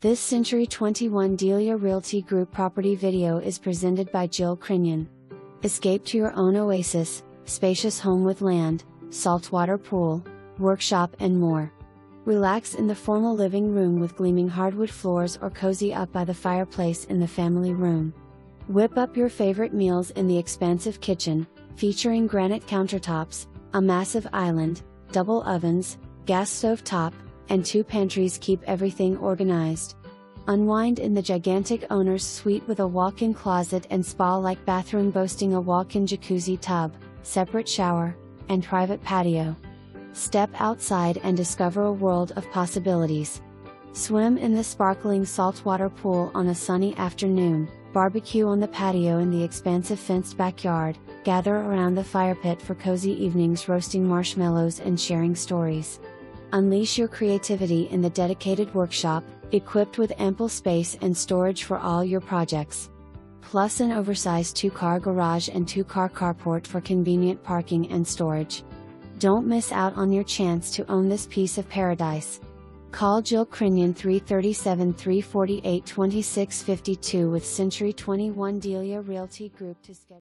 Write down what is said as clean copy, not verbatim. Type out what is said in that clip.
This Century 21 Delia Realty Group property video is presented by Jill Crinion. Escape to your own oasis, spacious home with land, saltwater pool, workshop and more. Relax in the formal living room with gleaming hardwood floors or cozy up by the fireplace in the family room. Whip up your favorite meals in the expansive kitchen, featuring granite countertops, a massive island, double ovens, gas stove top, and 2 pantries keep everything organized. Unwind in the gigantic owner's suite with a walk-in closet and spa-like bathroom boasting a walk-in jacuzzi tub, separate shower, and private patio. Step outside and discover a world of possibilities. Swim in the sparkling saltwater pool on a sunny afternoon, barbecue on the patio in the expansive fenced backyard, gather around the fire pit for cozy evenings roasting marshmallows and sharing stories. Unleash your creativity in the dedicated workshop, equipped with ample space and storage for all your projects. Plus an oversized 2-car garage and 2-car carport for convenient parking and storage. Don't miss out on your chance to own this piece of paradise. Call Jill Crinion 337-348-2652 with Century 21 Delia Realty Group to schedule.